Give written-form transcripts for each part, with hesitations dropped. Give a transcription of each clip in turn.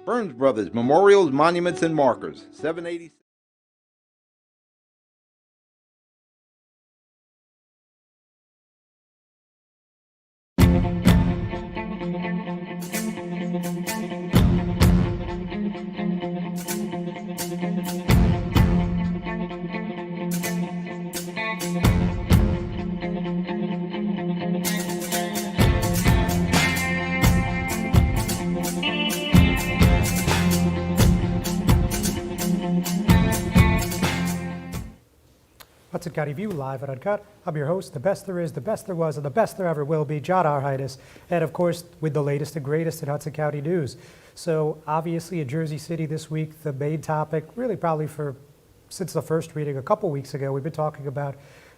Burns Brothers Memorials, Monuments, and Markers, 780. Hudson County View, live and uncut. I'm your host, the best there is, the best there was, and the best there ever will be, John R. Heinis, and of course, with the latest and greatest in Hudson County news. So obviously in Jersey City this week, the main topic, really probably since the first reading a couple weeks ago, we've been talking about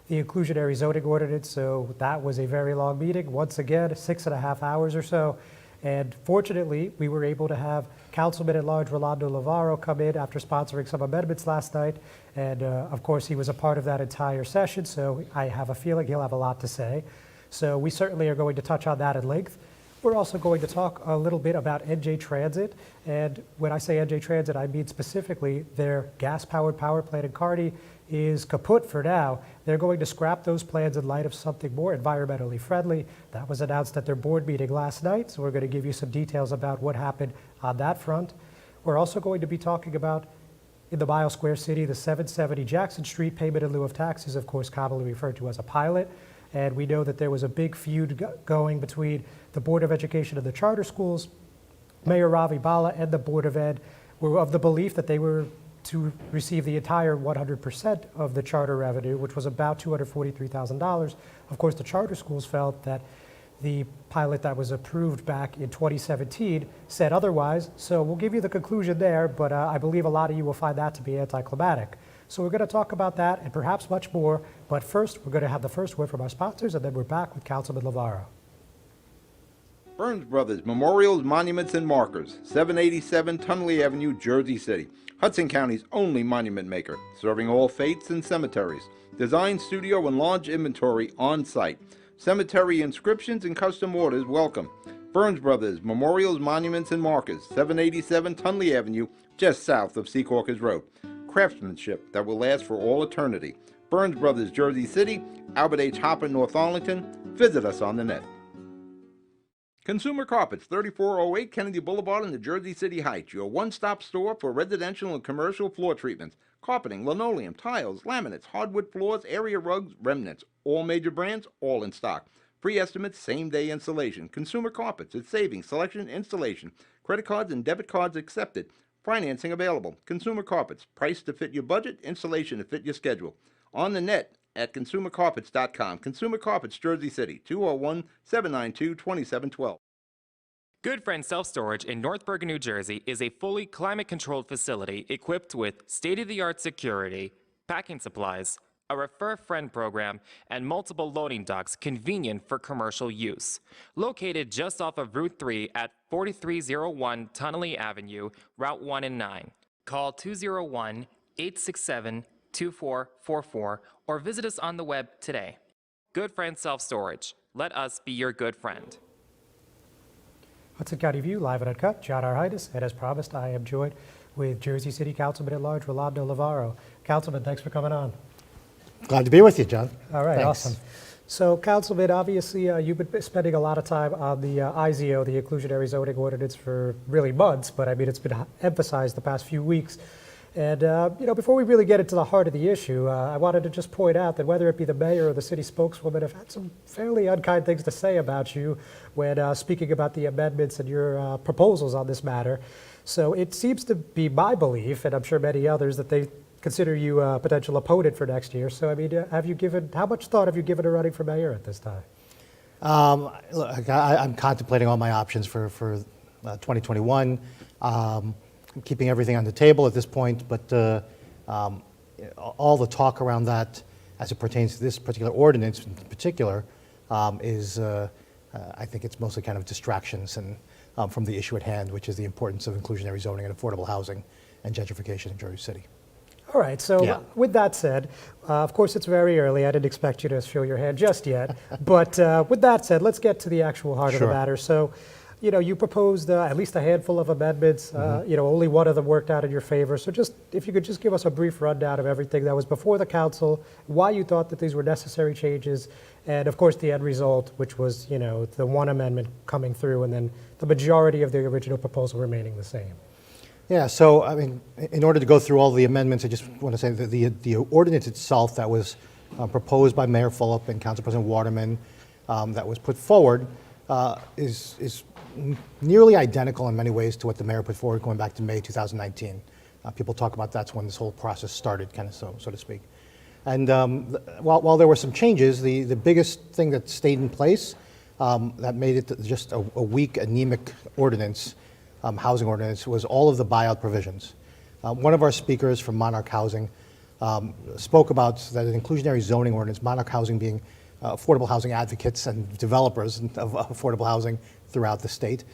the inclusionary zoning ordinance. So that was a very long meeting, once again, 6.5 hours or so. And fortunately, we were able to have Councilman at Large Rolando Lavarro come in after sponsoring some amendments last night. And of course, he was a part of that entire session, so I have a feeling he'll have a lot to say. So we certainly are going to touch on that at length. We're also going to talk a little bit about NJ Transit. And when I say NJ Transit, I mean specifically their gas-powered power plant in Kearney is kaput for now. They're going to scrap those plans in light of something more environmentally friendly. That was announced at their board meeting last night, so we're going to give you some details about what happened on that front. We're also going to be talking about, in the Mile Square City, the 770 Jackson Street payment in lieu of taxes, of course commonly referred to as a pilot. And we know that there was a big feud going between the Board of Education and the charter schools. Mayor Ravi Bala and the Board of Ed were of the belief that they were to receive the entire 100% of the charter revenue, which was about $243,000. Of course, the charter schools felt that the pilot that was approved back in 2017 said otherwise. So we'll give you the conclusion there, but I believe a lot of you will find that to be anticlimactic. So we're going to talk about that and perhaps much more. But first, we're going to have the first word from our sponsors, and then we're back with Councilman Lavarro. Burns Brothers Memorials, Monuments, and Markers, 787 Tunley Avenue, Jersey City. Hudson County's only monument maker, serving all faiths and cemeteries. Design, studio, and large inventory on site. Cemetery inscriptions and custom orders welcome. Burns Brothers Memorials, Monuments, and Markers, 787 Tunley Avenue, just south of Secaucus Road. Craftsmanship that will last for all eternity. Burns Brothers, Jersey City, Albert H. Hopper, North Arlington. Visit us on the net. Consumer Carpets, 3408 Kennedy Boulevard in the Jersey City Heights, your one-stop store for residential and commercial floor treatments, carpeting, linoleum, tiles, laminates, hardwood floors, area rugs, remnants, all major brands, all in stock. Free estimates, same-day installation. Consumer Carpets, it's savings, selection, installation. Credit cards and debit cards accepted. Financing available. Consumer Carpets, price to fit your budget, installation to fit your schedule. On the net at consumercarpets.com. Consumer Carpets, Jersey City, 201-792-2712. Good Friend Self-Storage in North Bergen, New Jersey is a fully climate-controlled facility equipped with state-of-the-art security, packing supplies, a Refer Friend program, and multiple loading docks convenient for commercial use. Located just off of Route 3 at 4301 Tunnelly Avenue, Route 1 and 9. Call 201-867-2444 or visit us on the web today. Good Friend Self-Storage. Let us be your good friend. Hudson County View, live and uncut. John R. Heinis, and as promised, I am joined with Jersey City Councilman at Large Rolando Lavarro. Councilman, thanks for coming on. Glad to be with you, John. All right, Thanks. Awesome. So, Councilman, obviously you've been spending a lot of time on the IZO, the inclusionary zoning ordinance, for really months, but I mean it's been emphasized the past few weeks. And before we really get into the heart of the issue, I wanted to just point out that whether it be the mayor or the city spokeswoman have had some fairly unkind things to say about you when speaking about the amendments and your proposals on this matter. So it seems to be my belief, and I'm sure many others, that they consider you a potential opponent for next year. So I mean, how much thought have you given to running for mayor at this time? Look, I'm contemplating all my options for 2021. I'm keeping everything on the table at this point, but all the talk around that as it pertains to this particular ordinance in particular is, I think it's mostly kind of distractions and from the issue at hand, which is the importance of inclusionary zoning and affordable housing and gentrification in Jersey City. All right, so with that said, of course it's very early. I didn't expect you to show your hand just yet. But with that said, let's get to the actual heart of the matter. So You proposed at least a handful of amendments. Only one of them worked out in your favor. So just, if you could just give us a brief rundown of everything that was before the council, why you thought that these were necessary changes, and of course the end result, which was, the one amendment coming through and then the majority of the original proposal remaining the same. Yeah, so, I mean, in order to go through all the amendments, I just want to say that the ordinance itself that was proposed by Mayor Fulop and Council President Waterman, that was put forward, is nearly identical in many ways to what the mayor put forward going back to May 2019. People talk about that's when this whole process started, kind of so to speak. And while there were some changes, the biggest thing that stayed in place that made it just a weak, anemic ordinance, housing ordinance, was all of the buyout provisions. One of our speakers from Monarch Housing spoke about that an inclusionary zoning ordinance, Monarch Housing being affordable housing advocates and developers of affordable housing throughout the state.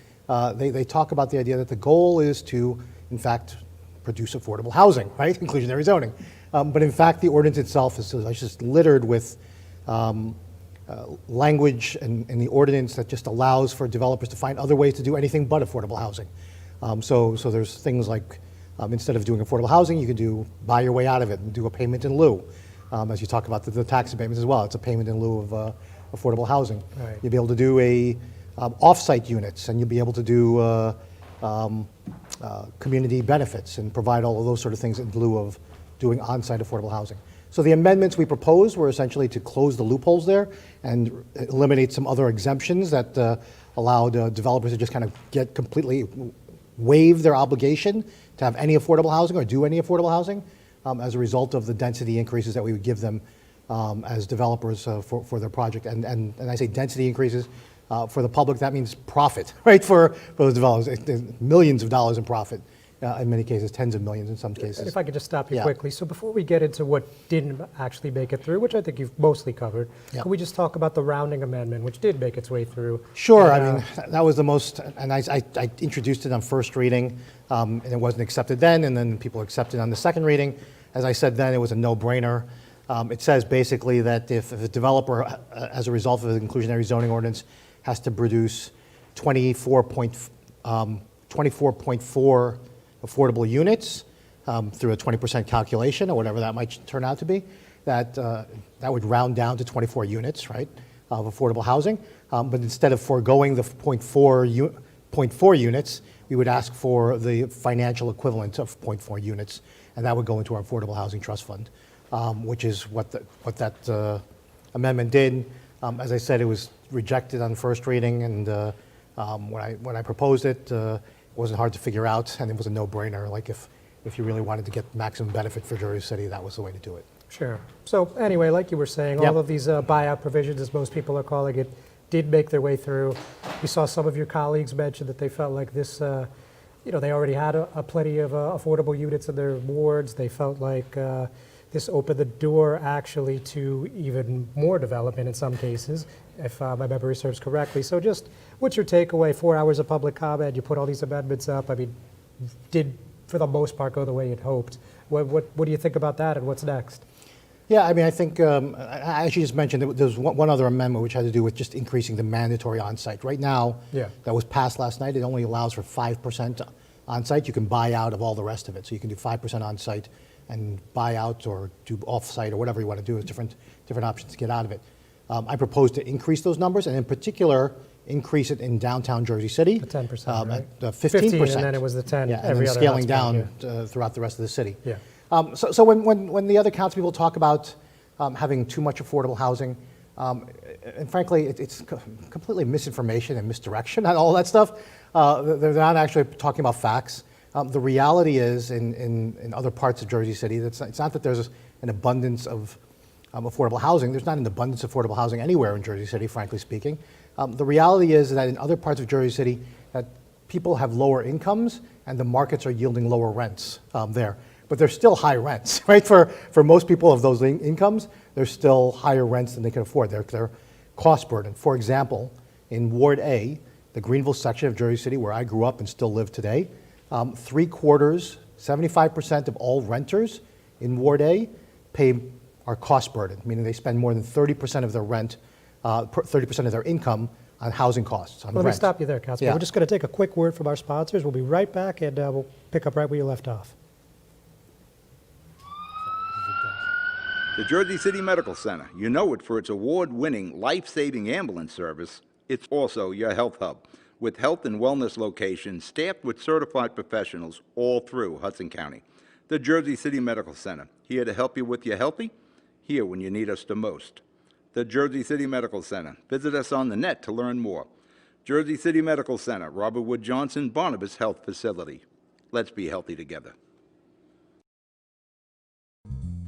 They talk about the idea that the goal is to, in fact, produce affordable housing, right? Inclusionary zoning. But in fact, the ordinance itself is just littered with language in the ordinance that just allows for developers to find other ways to do anything but affordable housing. So there's things like, instead of doing affordable housing, you could buy your way out of it and do a payment in lieu. As you talk about the tax abatements as well, it's a payment in lieu of affordable housing. Right. You'll be able to do off-site units, and you'll be able to do community benefits and provide all of those sort of things in lieu of doing on-site affordable housing. So the amendments we proposed were essentially to close the loopholes there and eliminate some other exemptions that allowed developers to just kind of get completely waive their obligation to have any affordable housing or do any affordable housing as a result of the density increases that we would give them as developers for their project. And I say density increases for the public, that means profit, right, for those developers. Millions of dollars in profit. In many cases, tens of millions in some cases. If I could just stop you Yeah. quickly. So before we get into what didn't actually make it through, which I think you've mostly covered, Yeah. can we just talk about the rounding amendment, which did make its way through? Sure, And, I mean, that was the most, and I introduced it on first reading, and it wasn't accepted then, and then people accepted it on the second reading. As I said then, it was a no-brainer. It says basically that if a developer, as a result of the inclusionary zoning ordinance, has to produce 24.4 affordable units through a 20% calculation, or whatever that might turn out to be, that would round down to 24 units, right, of affordable housing. But instead of foregoing the 0.4 units, we would ask for the financial equivalent of 0.4 units, and that would go into our Affordable Housing Trust Fund, which is what that amendment did. As I said, it was rejected on first reading, and when I proposed it, it wasn't hard to figure out, and it was a no-brainer. Like if you really wanted to get maximum benefit for Jersey City, that was the way to do it. Sure. So anyway, like you were saying, Yep. all of these buyout provisions, as most people are calling it, did make their way through. We saw some of your colleagues mention that they felt like this, they already had a plenty of affordable units in their wards. They felt like this opened the door actually to even more development in some cases, if my memory serves correctly. So just, what's your takeaway? 4 hours of public comment, you put all these amendments up. I mean, did, for the most part, go the way you'd hoped. What do you think about that, and what's next? Yeah, I mean, I think, I actually just mentioned there was one other amendment which had to do with just increasing the mandatory on-site. Right now, Yeah. that was passed last night, it only allows for 5% on-site. You can buy out of all the rest of it. So you can do 5% on-site and buy out or do off-site or whatever you want to do. There's different options to get out of it. I propose to increase those numbers, and in particular, increase it in downtown Jersey City. The 10%, right? At 15%. And then it was the 10 Yeah, and every then other scaling hotspot, down throughout the rest of the city. Yeah. So when the other council people talk about having too much affordable housing, and frankly, it's completely misinformation and misdirection and all that stuff. They're not actually talking about facts. The reality is, in other parts of Jersey City, it's not that there's an abundance of affordable housing. There's not an abundance of affordable housing anywhere in Jersey City, frankly speaking. The reality is that in other parts of Jersey City, that people have lower incomes and the markets are yielding lower rents there. But there's still high rents, right? For most people of those incomes, there's still higher rents than they can afford. They're cost burden. For example, in Ward A, the Greenville section of Jersey City, where I grew up and still live today, 75% of all renters in Ward A are cost burden, meaning they spend more than 30% of their rent, 30% of their income housing costs, on Let me rent. stop you there, Councilman. Yeah. We're just going to take a quick word from our sponsors. We'll be right back, and we'll pick up right where you left off. The Jersey City Medical Center. You know it for its award-winning, life-saving ambulance service. It's also your health hub, with health and wellness locations staffed with certified professionals all through Hudson County. The Jersey City Medical Center, here to help you with your healthy, here when you need us the most. The Jersey City Medical Center. Visit us on the net to learn more. Jersey City Medical Center, Robert Wood Johnson, Barnabas Health Facility. Let's be healthy together.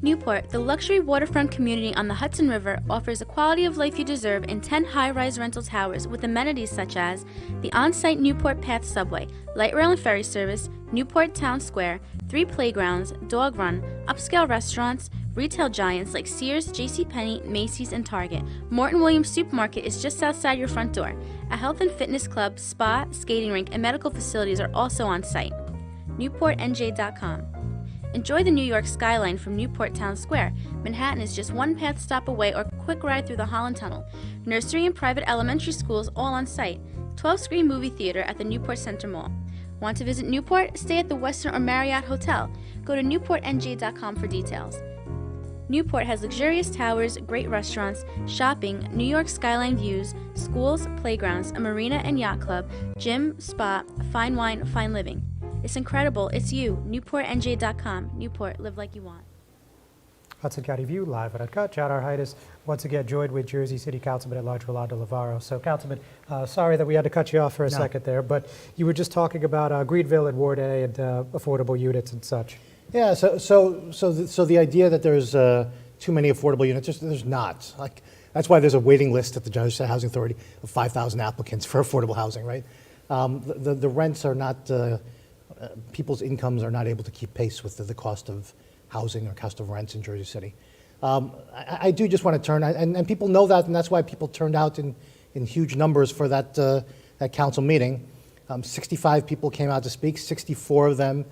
Newport, the luxury waterfront community on the Hudson River, offers a quality of life you deserve in 10 high-rise rental towers with amenities such as the on-site Newport Path subway, light rail and ferry service, Newport Town Square, 3 playgrounds, dog run, upscale restaurants, retail giants like Sears, JCPenney, Macy's, and Target. Morton Williams Supermarket is just outside your front door. A health and fitness club, spa, skating rink, and medical facilities are also on site. NewportNJ.com. Enjoy the New York skyline from Newport Town Square. Manhattan is just one path stop away or quick ride through the Holland Tunnel. Nursery and private elementary schools all on site. 12-screen movie theater at the Newport Center Mall. Want to visit Newport? Stay at the Westin or Marriott Hotel. Go to NewportNJ.com for details. Newport has luxurious towers, great restaurants, shopping, New York skyline views, schools, playgrounds, a marina and yacht club, gym, spa, fine wine, fine living. It's incredible. It's you. NewportNJ.com. Newport, live like you want. Hudson County View, live and uncut. Jadar Heinis, once again joined with Jersey City Councilman at Large Rolando Lavarro. So, Councilman, sorry that we had to cut you off for a second there, but you were just talking about Greenville and Ward A and affordable units and such. Yeah, so the idea that there's too many affordable units, there's not. Like, that's why there's a waiting list at the Jersey City Housing Authority of 5,000 applicants for affordable housing, right? The rents are not, people's incomes are not able to keep pace with the cost of housing or cost of rents in Jersey City. I do just want to turn, and people know that, and that's why people turned out in huge numbers for that council meeting. 65 people came out to speak, 64 of them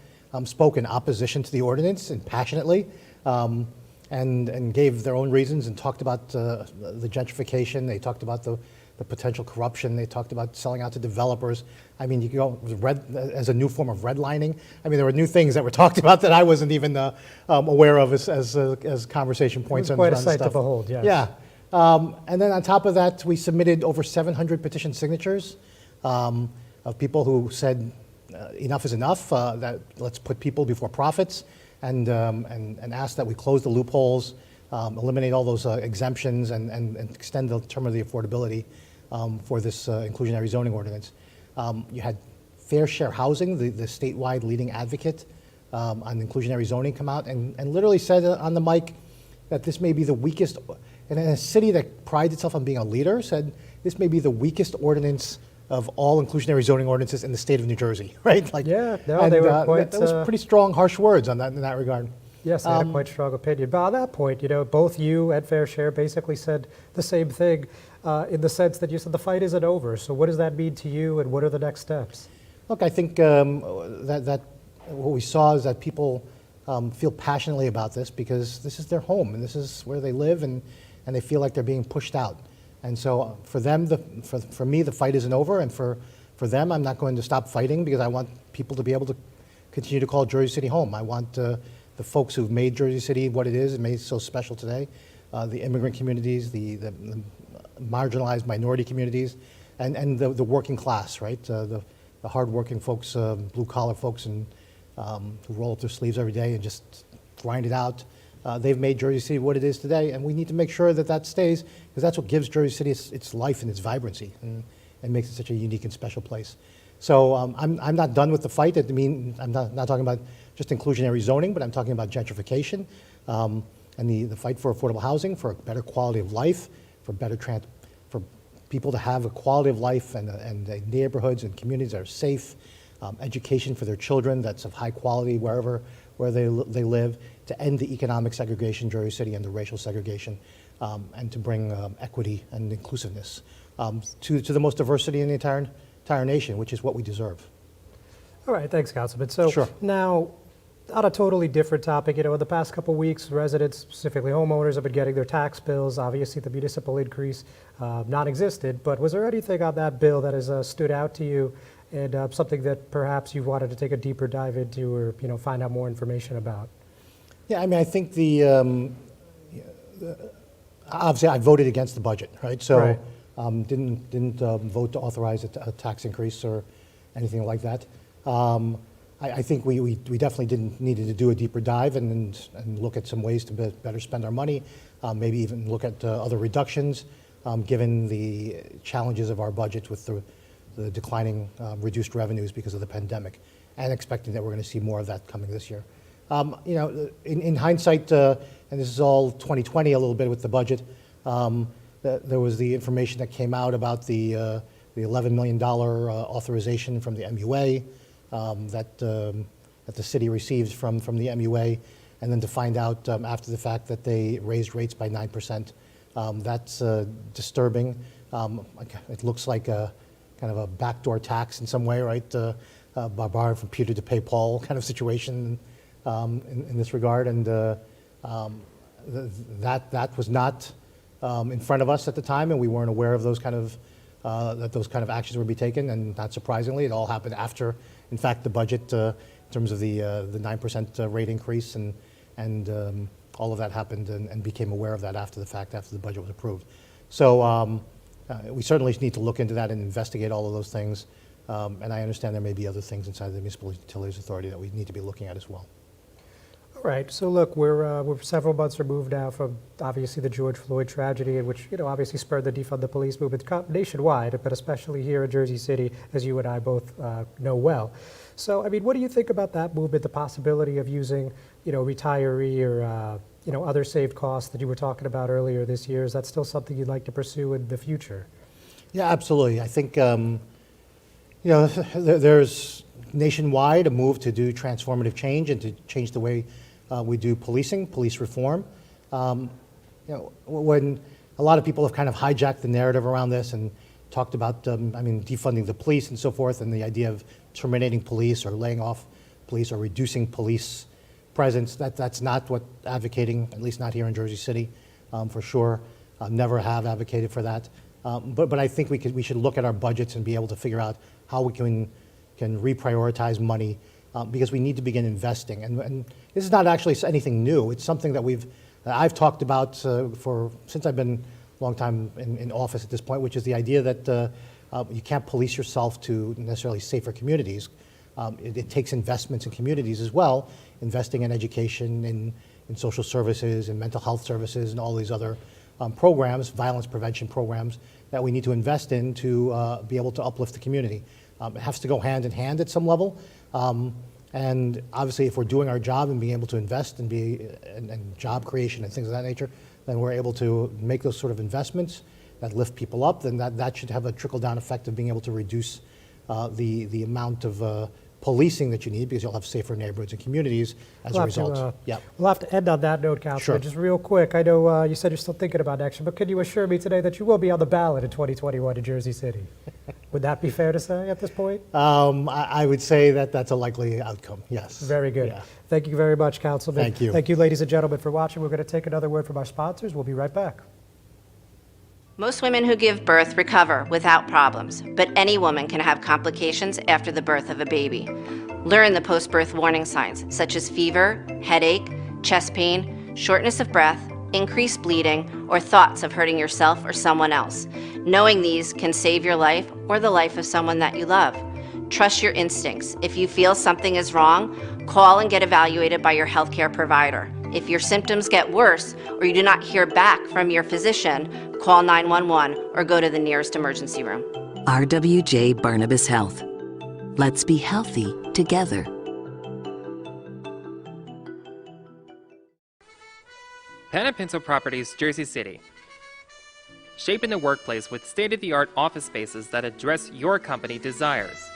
spoke in opposition to the ordinance and passionately, and gave their own reasons and talked about the gentrification. They talked about the potential corruption. They talked about selling out to developers. I mean, you could go as a new form of redlining. I mean, there were new things that were talked about that I wasn't even aware of as conversation points. It was quite a sight to behold, yes. Yeah. And then on top of that, we submitted over 700 petition signatures of people who said enough is enough, that let's put people before profits, and ask that we close the loopholes, eliminate all those exemptions, and extend the term of the affordability for this inclusionary zoning ordinance. You had Fair Share Housing, the statewide leading advocate on inclusionary zoning, come out and literally said on the mic that this may be the weakest, and in a city that prides itself on being a leader, said this may be the weakest ordinance of all inclusionary zoning ordinances in the state of New Jersey, right? Like, Yeah, no, they were quite... That was pretty strong, harsh words on that in that regard. Yes, they had a quite strong opinion. But on that point, you know, both you and Fair Share basically said the same thing in the sense that you said the fight isn't over. So what does that mean to you, and what are the next steps? Look, I think that what we saw is that people feel passionately about this because this is their home and this is where they live, and they feel like they're being pushed out. And so for them, for me, the fight isn't over, and for them, I'm not going to stop fighting because I want people to be able to continue to call Jersey City home. I want the folks who've made Jersey City what it is and made it so special today, the immigrant communities, the marginalized minority communities, and the working class, right? The hardworking folks, blue-collar folks, and who roll up their sleeves every day and just grind it out. They've made Jersey City what it is today, and we need to make sure that that stays, because that's what gives Jersey City its life and its vibrancy, and makes it such a unique and special place. So I'm not done with the fight. I mean, I'm not talking about just inclusionary zoning, but I'm talking about gentrification, and the fight for affordable housing, for a better quality of life, for for people to have a quality of life, and neighborhoods and communities that are safe, education for their children that's of high quality where they live, to end the economic segregation in Jersey City and the racial segregation, and to bring equity and inclusiveness to the most diversity in the entire nation, which is what we deserve. All right, thanks, Councilman. So Sure. now, on a totally different topic, in the past couple weeks, residents, specifically homeowners, have been getting their tax bills. Obviously, the municipal increase non-existent, but was there anything on that bill that has stood out to you and something that perhaps you wanted to take a deeper dive into or, find out more information about? Yeah, I mean, I think obviously I voted against the budget, right? So Right. Didn't vote to authorize a tax increase or anything like that. I think we definitely needed to do a deeper dive and look at some ways to better spend our money, maybe even look at other reductions, given the challenges of our budget with the declining reduced revenues because of the pandemic, and expecting that we're going to see more of that coming this year. In hindsight, and this is all 2020 a little bit with the budget, there was the information that came out about the $11 million authorization from the MUA that the city received from the MUA, and then to find out after the fact that they raised rates by 9%. That's disturbing. It looks like a kind of a backdoor tax in some way, right? Borrowing from Peter to pay Paul kind of situation in this regard, and that was not in front of us at the time, and we weren't aware of those kind of that those kind of actions would be taken. And not surprisingly, it all happened after, in fact, the budget in terms of the 9% rate increase, and all of that happened, and became aware of that after the fact, after the budget was approved. So we certainly need to look into that and investigate all of those things. And I understand there may be other things inside the Municipal Utilities Authority that we need to be looking at as well. All right. So look, we're several months removed now from obviously the George Floyd tragedy, which obviously spurred the defund the police movement nationwide, but especially here in Jersey City, as you and I both know well. So I mean, what do you think about that movement? The possibility of using retiree or other saved costs that you were talking about earlier this year. Is that still something you'd like to pursue in the future? Yeah, absolutely. I think there's nationwide a move to do transformative change and to change the way we do police reform. When a lot of people have kind of hijacked the narrative around this and talked about, defunding the police and so forth, and the idea of terminating police or laying off police or reducing police presence, that's not what advocating, at least not here in Jersey City, for sure. Never have advocated for that. But I think we should look at our budgets and be able to figure out how we can reprioritize money, because we need to begin investing. And this is not actually anything new. It's something that I've talked about since I've been a long time in office at this point, which is the idea that you can't police yourself to necessarily safer communities. It takes investments in communities as well, investing in education, in social services, in mental health services, and all these other programs, violence prevention programs, that we need to invest in to be able to uplift the community. It has to go hand in hand at some level. And obviously, if we're doing our job and being able to invest and and job creation and things of that nature, then we're able to make those sort of investments that lift people up, then that should have a trickle-down effect of being able to reduce the amount of policing that you need, because you'll have safer neighborhoods and communities as a result. We'll have to end on that note, Councilman. Sure. Just real quick, I know you said you're still thinking about action, but can you assure me today that you will be on the ballot in 2021 in Jersey City? Would that be fair to say at this point? I would say that that's a likely outcome, yes. Very good. Yeah. Thank you very much, Councilman. Thank you. Thank you, ladies and gentlemen, for watching. We're going to take another word from our sponsors. We'll be right back. Most women who give birth recover without problems, but any woman can have complications after the birth of a baby. Learn the post-birth warning signs, such as fever, headache, chest pain, shortness of breath, increased bleeding, or thoughts of hurting yourself or someone else. Knowing these can save your life or the life of someone that you love. Trust your instincts. If you feel something is wrong, call and get evaluated by your healthcare provider. If your symptoms get worse or you do not hear back from your physician, call 911 or go to the nearest emergency room. RWJ Barnabas Health. Let's be healthy together. Pen and Pencil Properties, Jersey City. Shaping the workplace with state-of-the-art office spaces that address your company desires.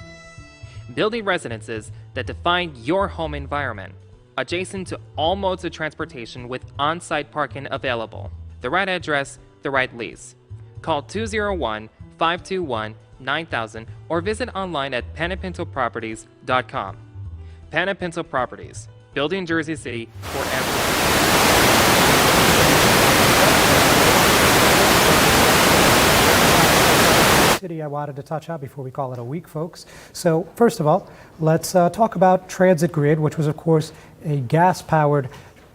Building residences that define your home environment, adjacent to all modes of transportation with on-site parking available. The right address, the right lease. Call 201-521-9000 or visit online at penandpencilproperties.com. Pen and Pencil Properties, building Jersey City for everyone. City I wanted to touch on before we call it a week, folks. So first of all, let's talk about Transit Grid, which was, of course, a gas-powered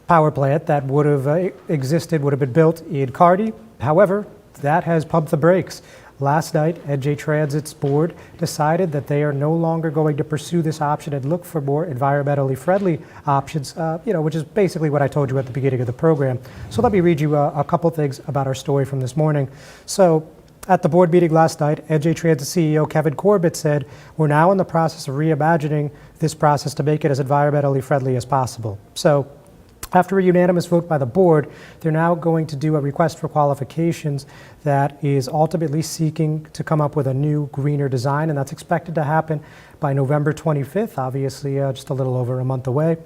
power plant that would have would have been built in Kearney. However, that has pumped the brakes. Last night, NJ Transit's board decided that they are no longer going to pursue this option and look for more environmentally friendly options, which is basically what I told you at the beginning of the program. So let me read you a couple things about our story from this morning. So at the board meeting last night, NJ Transit CEO Kevin Corbett said, "We're now in the process of reimagining this process to make it as environmentally friendly as possible." So after a unanimous vote by the board, they're now going to do a request for qualifications that is ultimately seeking to come up with a new, greener design, and that's expected to happen by November 25th, obviously just a little over a month away.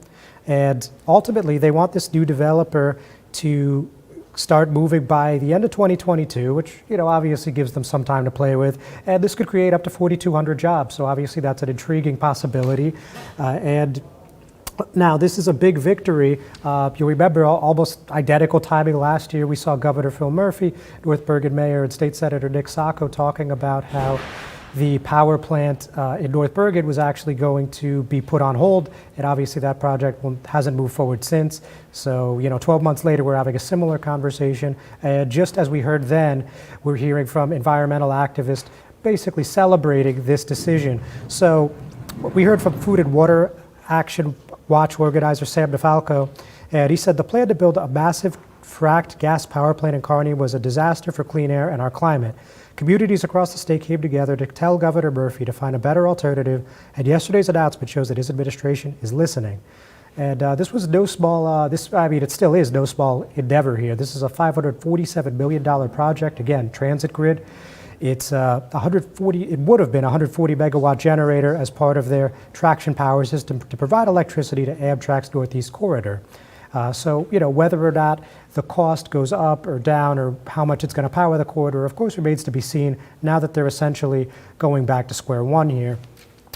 And ultimately, they want this new developer to start moving by the end of 2022, which obviously gives them some time to play with. And this could create up to 4,200 jobs. So obviously that's an intriguing possibility. And now this is a big victory. You remember almost identical timing last year. We saw Governor Phil Murphy, North Bergen Mayor, and State Senator Nick Sacco talking about how the power plant in North Bergen was actually going to be put on hold, and obviously that project hasn't moved forward since. So, 12 months later, we're having a similar conversation. And just as we heard then, we're hearing from environmental activists basically celebrating this decision. So we heard from Food and Water Action Watch organizer Sam DeFalco, and he said the plan to build a massive fracked gas power plant in Kearney was a disaster for clean air and our climate. Communities across the state came together to tell Governor Murphy to find a better alternative, and yesterday's announcement shows that his administration is listening. And this was no small, it still is no small endeavor here. This is a $547 million project, again, Transit Grid. It's it would have been a 140 megawatt generator as part of their traction power system to provide electricity to Amtrak's Northeast Corridor. So, whether or not the cost goes up or down or how much it's going to power the corridor, of course, remains to be seen now that they're essentially going back to square one here.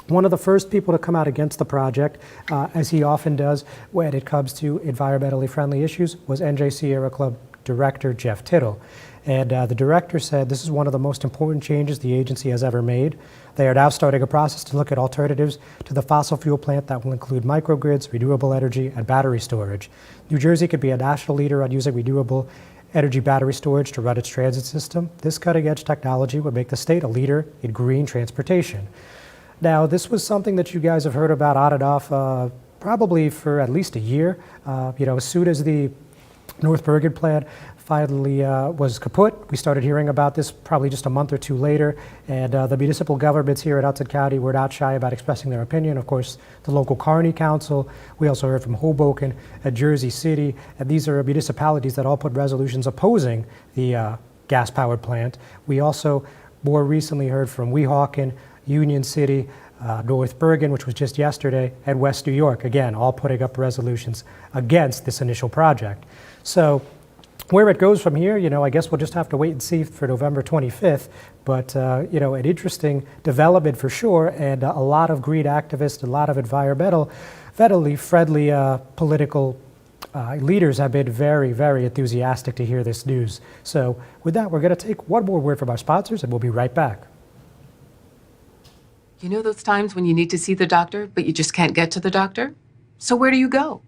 One of the first people to come out against the project, as he often does when it comes to environmentally friendly issues, was NJ Sierra Club Director Jeff Tittle. And the director said this is one of the most important changes the agency has ever made. They are now starting a process to look at alternatives to the fossil fuel plant that will include microgrids, renewable energy, and battery storage. New Jersey could be a national leader on using renewable energy battery storage to run its transit system. This cutting-edge technology would make the state a leader in green transportation. Now, this was something that you guys have heard about on and off probably for at least a year. As soon as the North Bergen plant finally was kaput, we started hearing about this probably just a month or two later, and the municipal governments here at Hudson County were not shy about expressing their opinion. Of course, the local Kearney Council, we also heard from Hoboken and Jersey City, and these are municipalities that all put resolutions opposing the gas-powered plant. We also more recently heard from Weehawken, Union City, North Bergen, which was just yesterday, and West New York, again, all putting up resolutions against this initial project. So where it goes from here, I guess we'll just have to wait and see for November 25th. But, an interesting development for sure, and a lot of green activists, a lot of environmentally friendly political leaders have been very, very enthusiastic to hear this news. So with that, we're going to take one more word from our sponsors, and we'll be right back. You know those times when you need to see the doctor, but you just can't get to the doctor? So where do you go?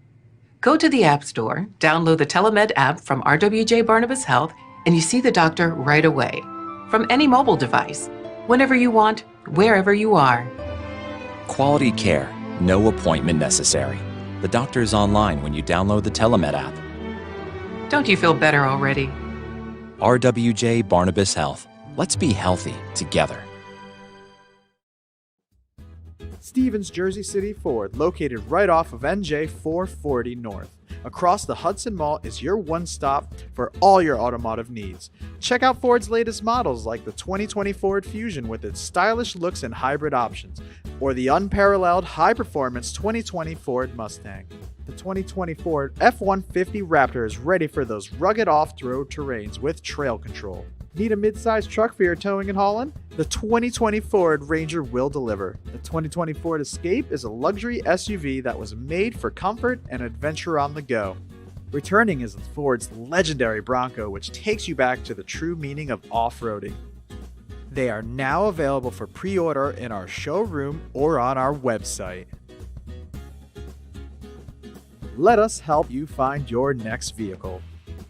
Go to the App Store, download the Telemed app from RWJ Barnabas Health, and you see the doctor right away. From any mobile device, whenever you want, wherever you are. Quality care, no appointment necessary. The doctor is online when you download the Telemed app. Don't you feel better already? RWJ Barnabas Health. Let's be healthy together. Stevens Jersey City Ford, located right off of NJ 440 North. Across the Hudson Mall is your one-stop for all your automotive needs. Check out Ford's latest models like the 2020 Ford Fusion with its stylish looks and hybrid options, or the unparalleled high-performance 2020 Ford Mustang. The 2020 Ford F-150 Raptor is ready for those rugged off-road terrains with trail control. Need a mid-sized truck for your towing and hauling? The 2020 Ford Ranger will deliver. The 2020 Ford Escape is a luxury SUV that was made for comfort and adventure on the go. Returning is Ford's legendary Bronco, which takes you back to the true meaning of off-roading. They are now available for pre-order in our showroom or on our website. Let us help you find your next vehicle.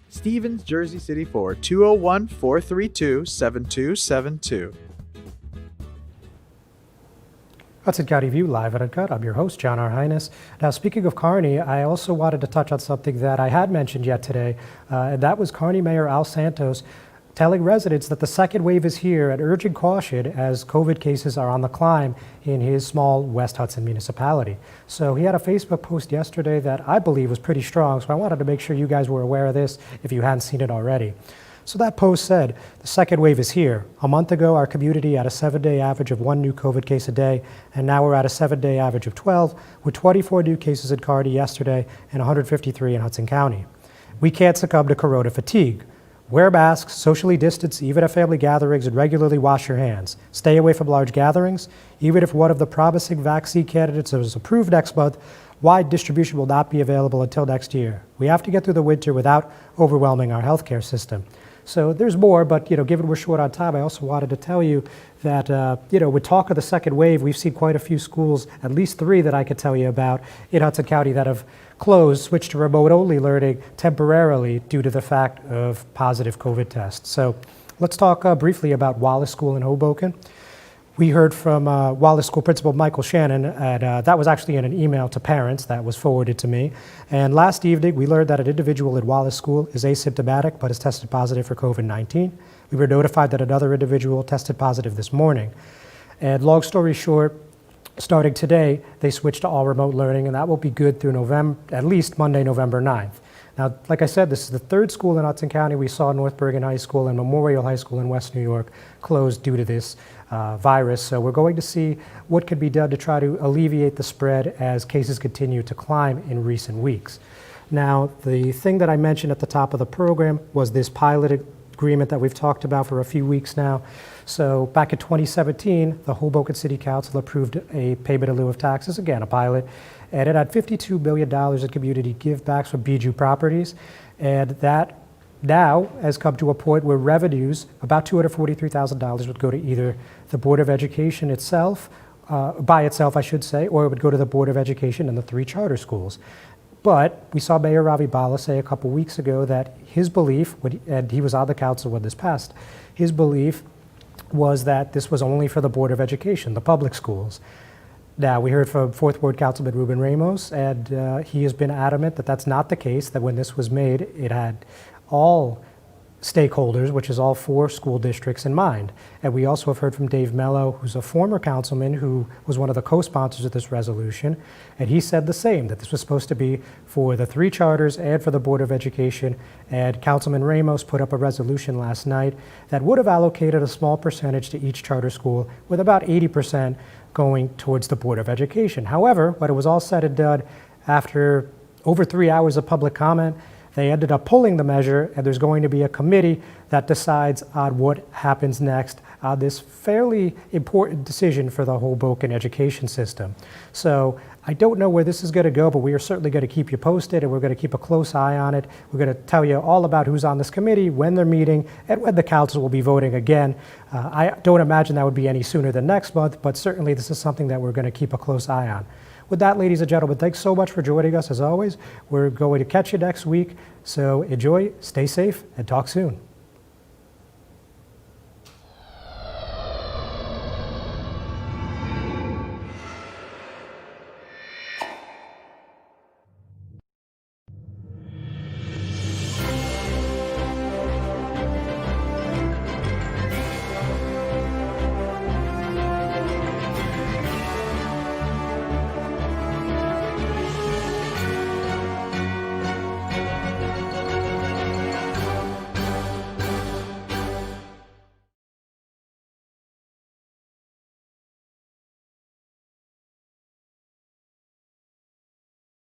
Stevens Jersey City Ford, 201-432-7272. Hudson County View, live and uncut. I'm your host, John R. Heinis. Now, speaking of Kearney, I also wanted to touch on something that I had mentioned yet today, and that was Kearney Mayor Al Santos telling residents that the second wave is here and urging caution as COVID cases are on the climb in his small West Hudson municipality. So he had a Facebook post yesterday that I believe was pretty strong, so I wanted to make sure you guys were aware of this if you hadn't seen it already. So that post said, the second wave is here. A month ago, our community had a 7-day average of 1 new COVID case a day, and now we're at a 7-day average of 12, with 24 new cases in Kearney yesterday and 153 in Hudson County. We can't succumb to corona fatigue. Wear masks, socially distance, even at family gatherings, and regularly wash your hands. Stay away from large gatherings. Even if one of the promising vaccine candidates is approved next month, wide distribution will not be available until next year. We have to get through the winter without overwhelming our healthcare system. So there's more, but given we're short on time, I also wanted to tell you that with talk of the second wave, we've seen quite a few schools, at least 3 that I could tell you about in Hudson County, that have closed, switched to remote-only learning temporarily due to the fact of positive COVID tests. So let's talk briefly about Wallace School in Hoboken. We heard from Wallace School Principal Michael Shannon, and that was actually in an email to parents that was forwarded to me. And last evening, we learned that an individual at Wallace School is asymptomatic but has tested positive for COVID-19. We were notified that another individual tested positive this morning. And long story short, starting today, they switched to all remote learning, and that will be good through November, at least Monday, November 9th. Now, like I said, this is the 3rd school in Hudson County. We saw North Bergen High School and Memorial High School in West New York closed due to this virus. So we're going to see what can be done to try to alleviate the spread as cases continue to climb in recent weeks. Now, the thing that I mentioned at the top of the program was this pilot agreement that we've talked about for a few weeks now. So back in 2017, the Hoboken City Council approved a payment in lieu of taxes, again, a pilot, and it had $52 million in community givebacks from Bijou Properties, and that now has come to a point where revenues, about $243,000, would go to either the Board of Education itself, by itself, I should say, or it would go to the Board of Education and the 3 charter schools. But we saw Mayor Ravi Bala say a couple weeks ago that his belief, and he was on the council when this passed, his belief was that this was only for the Board of Education, the public schools. Now, we heard from 4th Ward Councilman Ruben Ramos, and he has been adamant that that's not the case, that when this was made, it had all stakeholders, which is all 4 school districts, in mind. And we also have heard from Dave Mello, who's a former councilman who was one of the co-sponsors of this resolution, and he said the same, that this was supposed to be for the 3 charters and for the Board of Education. And Councilman Ramos put up a resolution last night that would have allocated a small percentage to each charter school, with about 80% going towards the Board of Education. However, when it was all said and done, after over 3 hours of public comment, they ended up pulling the measure, and there's going to be a committee that decides on what happens next on this fairly important decision for the Hoboken education system. So I don't know where this is going to go, but we are certainly going to keep you posted, and we're going to keep a close eye on it. We're going to tell you all about who's on this committee, when they're meeting, and when the council will be voting again. I don't imagine that would be any sooner than next month, but certainly this is something that we're going to keep a close eye on. With that, ladies and gentlemen, thanks so much for joining us as always. We're going to catch you next week, so enjoy, stay safe, and talk soon.